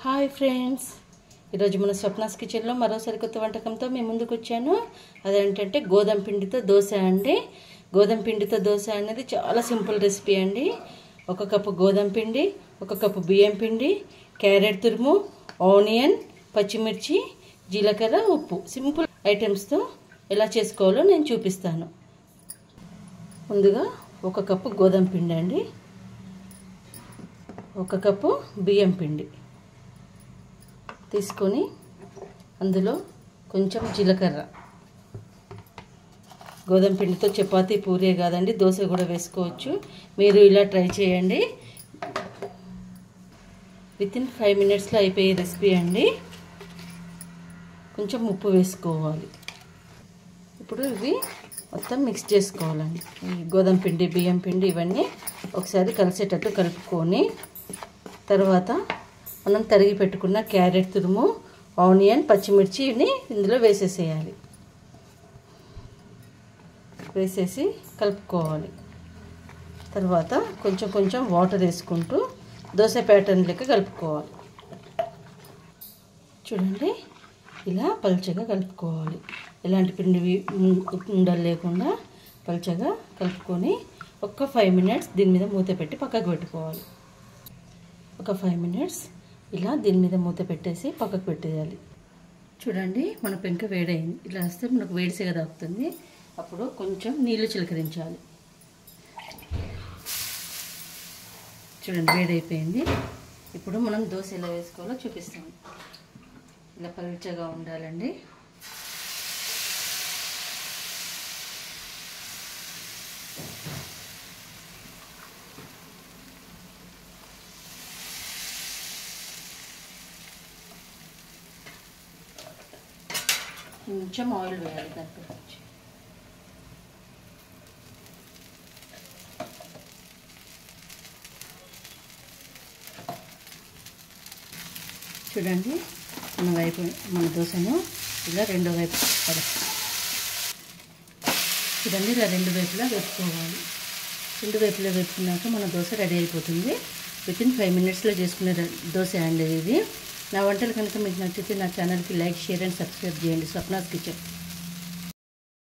Hi friends, ఈరోజు మన స్వప్నాస్ కిచెన్లో మరో సరికొత్త వంటకంతో మీ ముందుకు వచ్చాను. అదేంటంటే గోధుమ పిండితో దోశ అండి. గోధుమ పిండితో దోశ అనేది చాలా సింపుల్ రెసిపీ అండి. 1 కప్పు గోధుమ పిండి, 1 కప్పు బియ్యం పిండి, క్యారెట్ తురుము, ఆనియన్, పచ్చిమిర్చి, జీలకర్ర, ఉప్పు, సింపుల్ ఐటమ్స్తో ఎలా చేసుకోవాలో నేను చూపిస్తాను. ముందుగా 1 కప్పు గోధుమ పిండి అండి, 1 కప్పు బియ్యం పిండి తీసుకొని అందులో కొంచెం జీలకర్ర. గోధుమ పిండితో చపాతీ పూరే కాదండి, దోశ కూడా వేసుకోవచ్చు. మీరు ఇలా ట్రై చేయండి. వితిన్ 5 మినిట్స్లో అయిపోయే రెసిపీ అండి. కొంచెం ఉప్పు వేసుకోవాలి. ఇప్పుడు ఇవి మొత్తం మిక్స్ చేసుకోవాలండి. ఈ గోధుమ పిండి, బియ్యం పిండి ఇవన్నీ ఒకసారి కలిసేటట్టు కలుపుకొని తర్వాత మనం తరిగి పెట్టుకున్న క్యారెట్ తురుము, ఆనియన్, పచ్చిమిర్చిని ఇందులో వేసేసేయాలి. వేసేసి కలుపుకోవాలి. తర్వాత కొంచెం కొంచెం వాటర్ వేసుకుంటూ దోశ ప్యాటర్న్ లెక్క కలుపుకోవాలి. చూడండి, ఇలా పల్చగా కలుపుకోవాలి. ఎలాంటి పిండి ఉండలు లేకుండా పల్చగా కలుపుకొని ఒక 5 మినిట్స్ దీని మీద మూత పెట్టి పక్కకు పెట్టుకోవాలి. ఒక 5 మినిట్స్ ఇలా దీని మీద మూత పెట్టేసి పక్కకు పెట్టేయాలి. చూడండి, మన పెంక వేడైంది. ఇలా వస్తే మనకు వేడిసేగా తాగుతుంది. అప్పుడు కొంచెం నీళ్లు చిలకరించాలి. చూడండి, వేడైపోయింది. ఇప్పుడు మనం దోశ ఎలా వేసుకోవాలో చూపిస్తాము. ఇలా పలుచగా ఉండాలండి. కొంచెం ఆయిల్ వేయాలి దాంట్లో. చూడండి, మన దోశను ఇలా రెండో వైపు చూడండి, ఇలా 2 వైపులా వేసుకోవాలి. 2 వైపులా వేసుకున్నాక మన దోశ రెడీ అయిపోతుంది. వితిన్ 5 మినిట్స్లో చేసుకునే దోశ అండి ఇది. నా వంటలు కనుక మీకు నచ్చితే నా ఛానల్కి లైక్, షేర్ అండ్ సబ్స్క్రైబ్ చేయండి. స్వప్నాస్ కిచెన్.